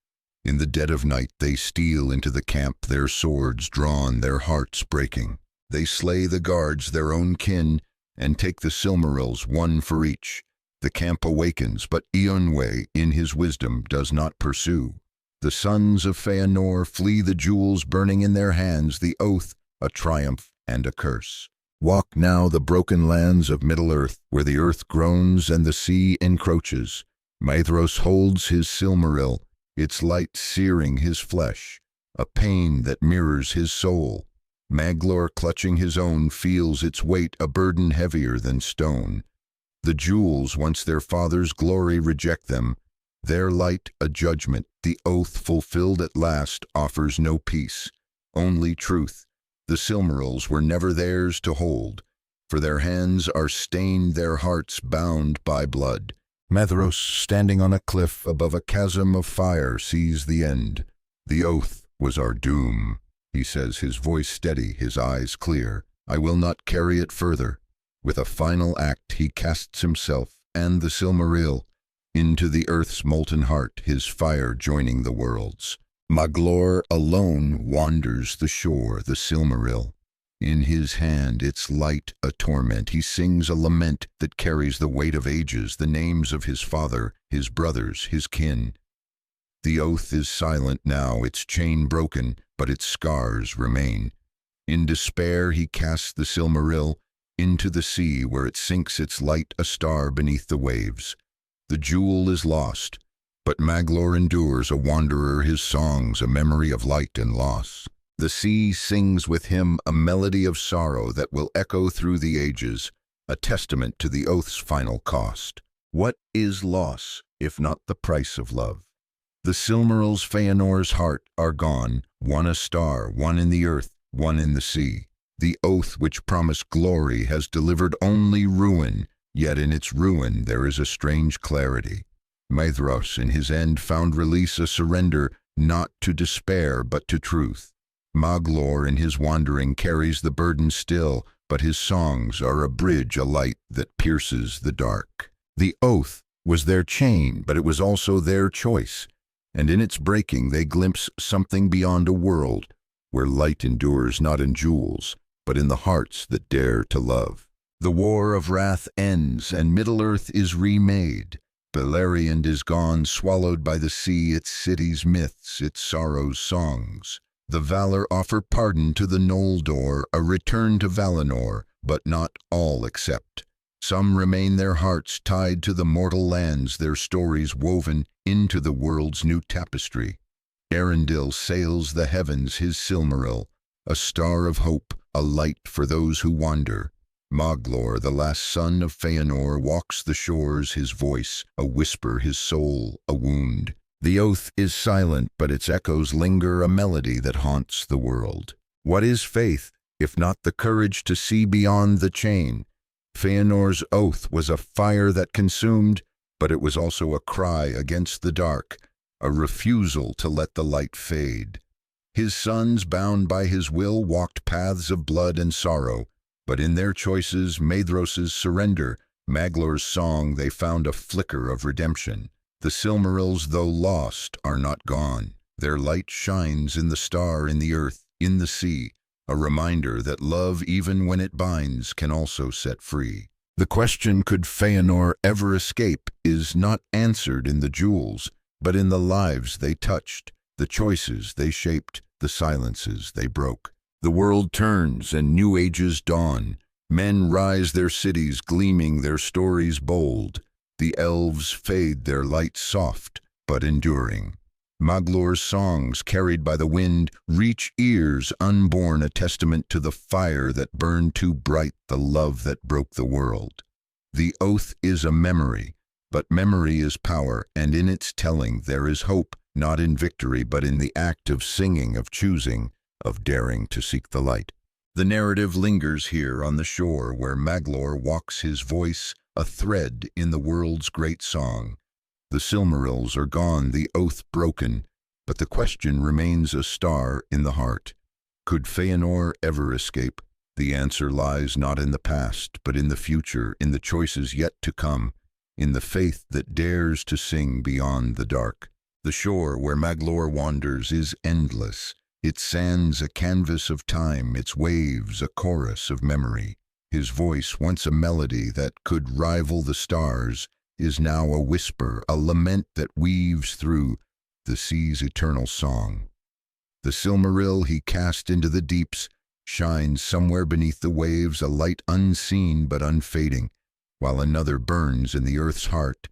Speaker 1: In the dead of night they steal into the camp, their swords drawn, their hearts breaking. They slay the guards, their own kin, and take the Silmarils, one for each. The camp awakens, but Eonwe, in his wisdom, does not pursue. The sons of Fëanor flee, the jewels burning in their hands, the oath, a triumph and a curse. Walk now the broken lands of Middle-earth, where the earth groans and the sea encroaches. Maedhros holds his Silmaril, its light searing his flesh, a pain that mirrors his soul. Maglor, clutching his own, feels its weight, a burden heavier than stone. The jewels, once their father's glory, reject them. Their light, a judgment, the oath fulfilled at last, offers no peace, only truth. The Silmarils were never theirs to hold, for their hands are stained, their hearts bound by blood. Maedhros, standing on a cliff above a chasm of fire, sees the end. The oath was our doom, he says, his voice steady, his eyes clear. I will not carry it further. With a final act he casts himself and the Silmaril into the earth's molten heart, his fire joining the world's. Maglor alone wanders the shore, the Silmaril. In his hand its light a torment, he sings a lament that carries the weight of ages, the names of his father, his brothers, his kin. The oath is silent now, its chain broken, but its scars remain. In despair he casts the Silmaril into the sea, where it sinks, its light a star beneath the waves. The jewel is lost, but Maglor endures, a wanderer, his songs a memory of light and loss. The sea sings with him a melody of sorrow that will echo through the ages, a testament to the oath's final cost. What is loss, if not the price of love? The Silmarils, Fëanor's heart, are gone, one a star, one in the earth, one in the sea. The oath which promised glory has delivered only ruin, yet in its ruin there is a strange clarity. Maedhros in his end found release, a surrender not to despair but to truth. Maglor in his wandering carries the burden still, but his songs are a bridge, a light that pierces the dark. The oath was their chain, but it was also their choice, and in its breaking they glimpse something beyond a world where light endures not in jewels, but in the hearts that dare to love. The war of wrath ends, and Middle-earth is remade. Beleriand is gone, swallowed by the sea, its cities, myths, its sorrows, songs. The Valar offer pardon to the Noldor, a return to Valinor, but not all accept. Some remain, their hearts tied to the mortal lands, their stories woven into the world's new tapestry. Arendil sails the heavens, his Silmaril, a star of hope, a light for those who wander. Maglor, the last son of Fëanor, walks the shores, his voice a whisper, his soul a wound. The oath is silent, but its echoes linger, a melody that haunts the world. What is faith, if not the courage to see beyond the chain? Fëanor's oath was a fire that consumed, but it was also a cry against the dark, a refusal to let the light fade. His sons, bound by his will, walked paths of blood and sorrow, but in their choices, Maedhros's surrender, Maglor's song, they found a flicker of redemption. The Silmarils, though lost, are not gone. Their light shines in the star, in the earth, in the sea, a reminder that love, even when it binds, can also set free. The question, could Fëanor ever escape, is not answered in the jewels, but in the lives they touched, the choices they shaped, the silences they broke. The world turns and new ages dawn. Men rise, their cities gleaming, their stories bold. The elves fade, their light soft but enduring. Maglor's songs, carried by the wind, reach ears unborn, a testament to the fire that burned too bright, the love that broke the world. The oath is a memory, but memory is power, and in its telling there is hope, not in victory, but in the act of singing, of choosing, of daring to seek the light. The narrative lingers here on the shore where Maglor walks, his voice a thread in the world's great song. The Silmarils are gone, the oath broken, but the question remains a star in the heart. Could Fëanor ever escape? The answer lies not in the past, but in the future, in the choices yet to come, in the faith that dares to sing beyond the dark. The shore where Maglor wanders is endless, its sands a canvas of time, its waves a chorus of memory. His voice, once a melody that could rival the stars, is now a whisper, a lament that weaves through the sea's eternal song. The Silmaril he cast into the deeps shines somewhere beneath the waves, a light unseen but unfading, while another burns in the earth's heart,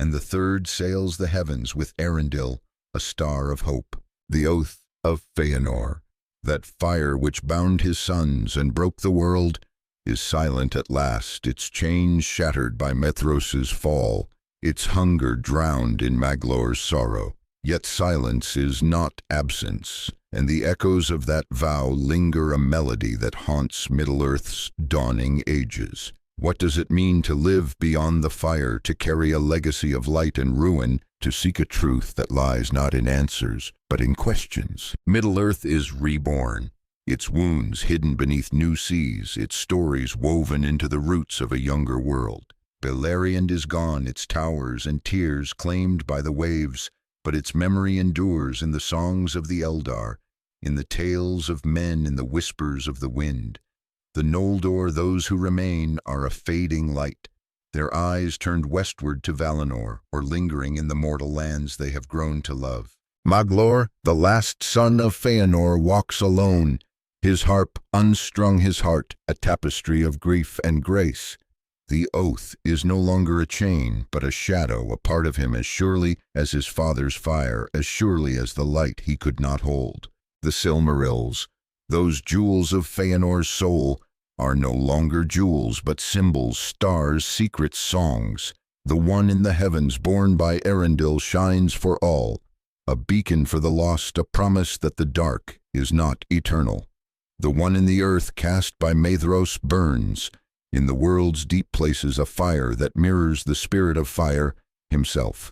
Speaker 1: and the third sails the heavens with Arundel, a star of hope. The oath of Fëanor, that fire which bound his sons and broke the world, is silent at last, its chains shattered by Methros's fall, its hunger drowned in Maglor's sorrow. Yet silence is not absence, and the echoes of that vow linger, a melody that haunts Middle-earth's dawning ages. What does it mean to live beyond the fire, to carry a legacy of light and ruin, to seek a truth that lies not in answers, but in questions? Middle-earth is reborn, its wounds hidden beneath new seas, its stories woven into the roots of a younger world. Beleriand is gone, its towers and tears claimed by the waves, but its memory endures in the songs of the Eldar, in the tales of men, in the whispers of the wind. The Noldor, those who remain, are a fading light, their eyes turned westward to Valinor, or lingering in the mortal lands they have grown to love. Maglor, the last son of Fëanor, walks alone, his harp unstrung, his heart a tapestry of grief and grace. The oath is no longer a chain, but a shadow, a part of him as surely as his father's fire, as surely as the light he could not hold. The Silmarils, those jewels of Fëanor's soul, are no longer jewels, but symbols, stars, secrets, songs. The one in the heavens, born by Arundel, shines for all, a beacon for the lost, a promise that the dark is not eternal. The one in the earth, cast by Maedhros, burns, in the world's deep places, a fire that mirrors the spirit of fire himself.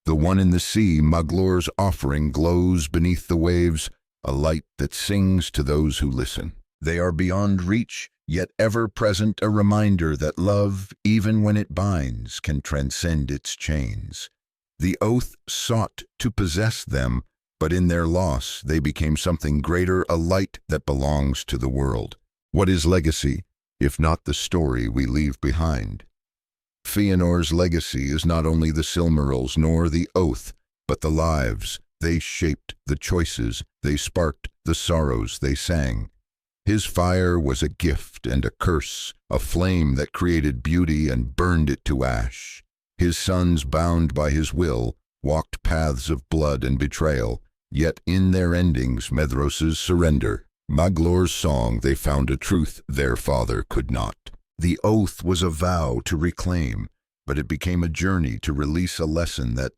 Speaker 1: The one in the sea, Maglor's offering, glows beneath the waves, a light that sings to those who listen. They are beyond reach, yet ever present, a reminder that love, even when it binds, can transcend its chains. The oath sought to possess them, but in their loss they became something greater, a light that belongs to the world. What is legacy, if not the story we leave behind? Fëanor's legacy is not only the Silmarils nor the oath, but the lives they shaped, the choices they sparked, the sorrows they sang. His fire was a gift and a curse, a flame that created beauty and burned it to ash. His sons, bound by his will, walked paths of blood and betrayal, yet in their endings Medros's surrender, Maglor's song, they found a truth their father could not. The oath was a vow to reclaim, but it became a journey to release, a lesson that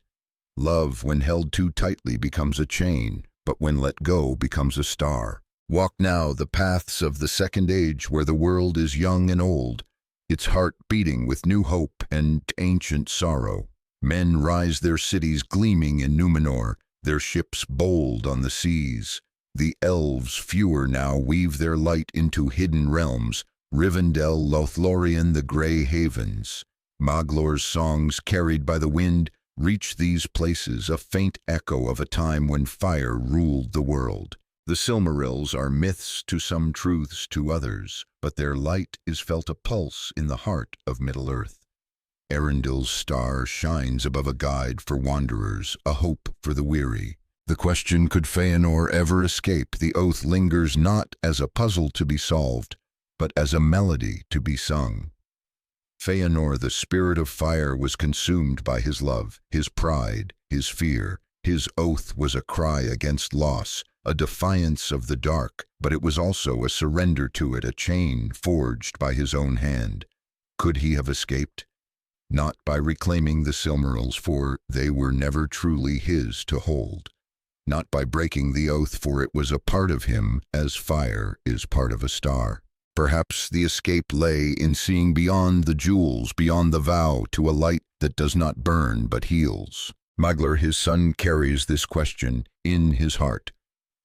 Speaker 1: love, when held too tightly, becomes a chain, but when let go, becomes a star. Walk now the paths of the Second Age, where the world is young and old, its heart beating with new hope and ancient sorrow. Men rise, their cities gleaming in Numenor, their ships bold on the seas. The elves, fewer now, weave their light into hidden realms, Rivendell, Lothlorien, the grey havens. Maglor's songs, carried by the wind, reach these places, a faint echo of a time when fire ruled the world. The Silmarils are myths to some, truths to others, but their light is felt, a pulse in the heart of Middle-earth. Arendel's star shines above, a guide for wanderers, a hope for the weary. The question, could Fëanor ever escape? The oath lingers not as a puzzle to be solved, but as a melody to be sung. Fëanor, the spirit of fire, was consumed by his love, his pride, his fear. His oath was a cry against loss, a defiance of the dark, but it was also a surrender to it, a chain forged by his own hand. Could he have escaped? Not by reclaiming the Silmarils, for they were never truly his to hold. Not by breaking the oath, for it was a part of him, as fire is part of a star. Perhaps the escape lay in seeing beyond the jewels, beyond the vow, to a light that does not burn but heals. Maglor, his son, carries this question in his heart.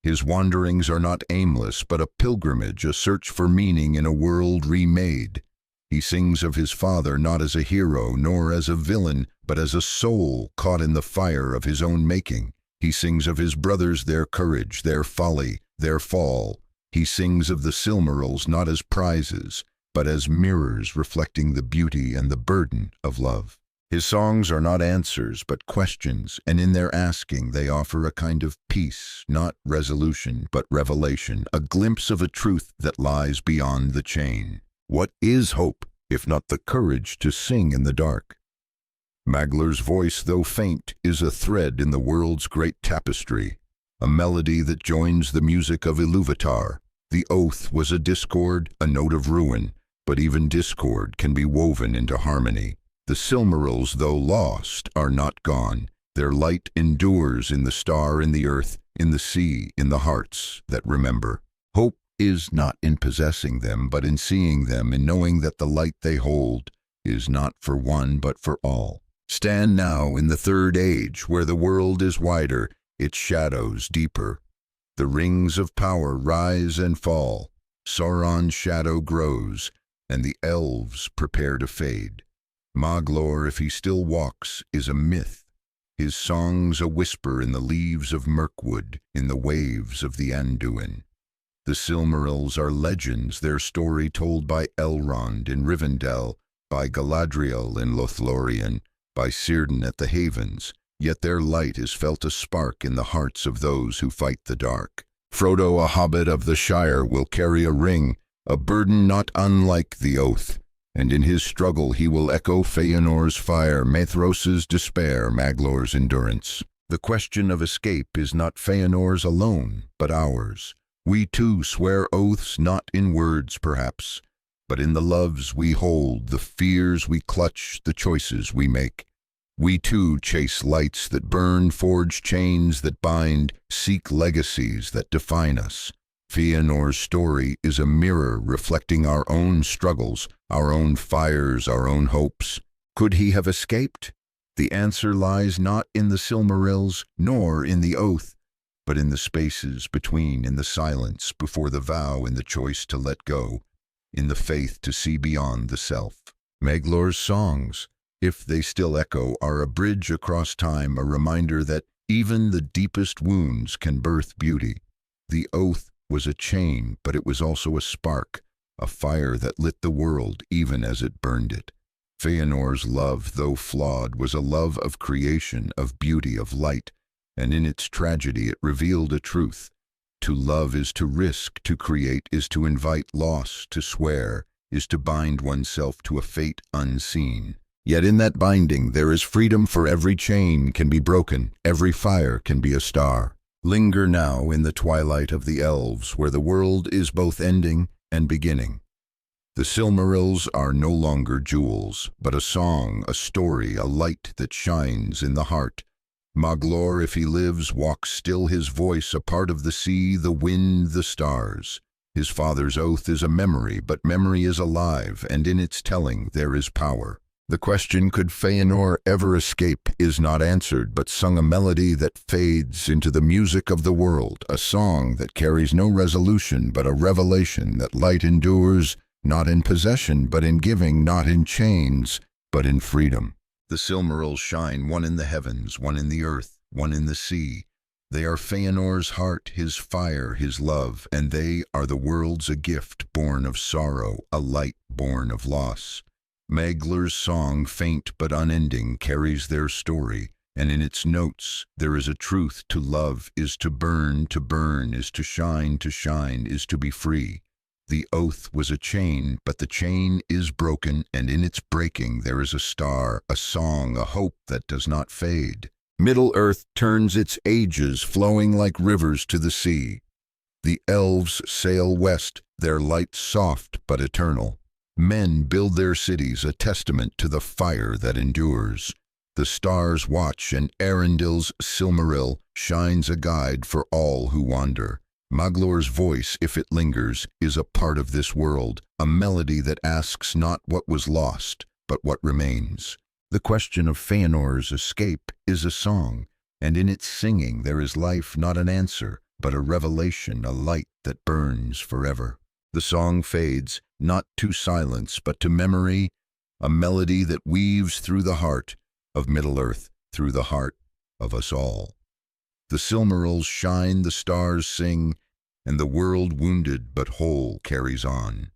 Speaker 1: His wanderings are not aimless, but a pilgrimage, a search for meaning in a world remade. He sings of his father not as a hero nor as a villain, but as a soul caught in the fire of his own making. He sings of his brothers, their courage, their folly, their fall. He sings of the Silmarils not as prizes, but as mirrors reflecting the beauty and the burden of love. His songs are not answers, but questions, and in their asking they offer a kind of peace, not resolution, but revelation, a glimpse of a truth that lies beyond the chain. What is hope, if not the courage to sing in the dark? Maglor's voice, though faint, is a thread in the world's great tapestry, a melody that joins the music of Iluvatar. The oath was a discord, a note of ruin, but even discord can be woven into harmony. The Silmarils, though lost, are not gone. Their light endures in the star, in the earth, in the sea, in the hearts that remember. Hope is not in possessing them, but in seeing them, in knowing that the light they hold is not for one, but for all. Stand now in the third age, where the world is wider, its shadows deeper. The rings of power rise and fall. Sauron's shadow grows, and the elves prepare to fade. Maglor, if he still walks, is a myth. His songs a whisper in the leaves of Mirkwood, in the waves of the Anduin. The Silmarils are legends, their story told by Elrond in Rivendell, by Galadriel in Lothlorien, by Círdan at the Havens, yet their light is felt a spark in the hearts of those who fight the dark. Frodo, a hobbit of the Shire, will carry a ring, a burden not unlike the oath, and in his struggle he will echo Fëanor's fire, Maedhros' despair, Maglor's endurance. The question of escape is not Fëanor's alone, but ours. We too swear oaths not in words, perhaps, but in the loves we hold, the fears we clutch, the choices we make. We too chase lights that burn, forge chains that bind, seek legacies that define us. Fëanor's story is a mirror reflecting our own struggles, our own fires, our own hopes. Could he have escaped? The answer lies not in the Silmarils, nor in the oath, but in the spaces between, in the silence before the vow, in the choice to let go, in the faith to see beyond the self. Maglor's songs, if they still echo, are a bridge across time, a reminder that even the deepest wounds can birth beauty. The oath was a chain, but it was also a spark, a fire that lit the world even as it burned it. Fëanor's love, though flawed, was a love of creation, of beauty, of light, and in its tragedy it revealed a truth. To love is to risk, to create is to invite loss, to swear is to bind oneself to a fate unseen. Yet in that binding there is freedom, for every chain can be broken, every fire can be a star. Linger now in the twilight of the elves, where the world is both ending and beginning. The Silmarils are no longer jewels, but a song, a story, a light that shines in the heart. Maglor, if he lives, walks still, his voice a part of the sea, the wind, the stars. His father's oath is a memory, but memory is alive, and in its telling there is power. The question, could Fëanor ever escape, is not answered, but sung, a melody that fades into the music of the world, a song that carries no resolution, but a revelation that light endures, not in possession, but in giving, not in chains, but in freedom. The Silmarils shine, one in the heavens, one in the earth, one in the sea. They are Fëanor's heart, his fire, his love, and they are the world's a gift born of sorrow, a light born of loss. Maglor's song, faint but unending, carries their story, and in its notes there is a truth. To love is to burn is to shine is to be free. The oath was a chain, but the chain is broken, and in its breaking there is a star, a song, a hope that does not fade. Middle-earth turns its ages, flowing like rivers to the sea. The elves sail west, their light soft but eternal. Men build their cities, a testament to the fire that endures. The stars watch, and Arundel's Silmaril shines a guide for all who wander. Maglor's voice, if it lingers, is a part of this world, a melody that asks not what was lost, but what remains. The question of Fëanor's escape is a song, and in its singing there is life, not an answer, but a revelation, a light that burns forever. The song fades, not to silence, but to memory, a melody that weaves through the heart, of Middle-earth through the heart of us all. The Silmarils shine, the stars sing, and the world wounded but whole carries on.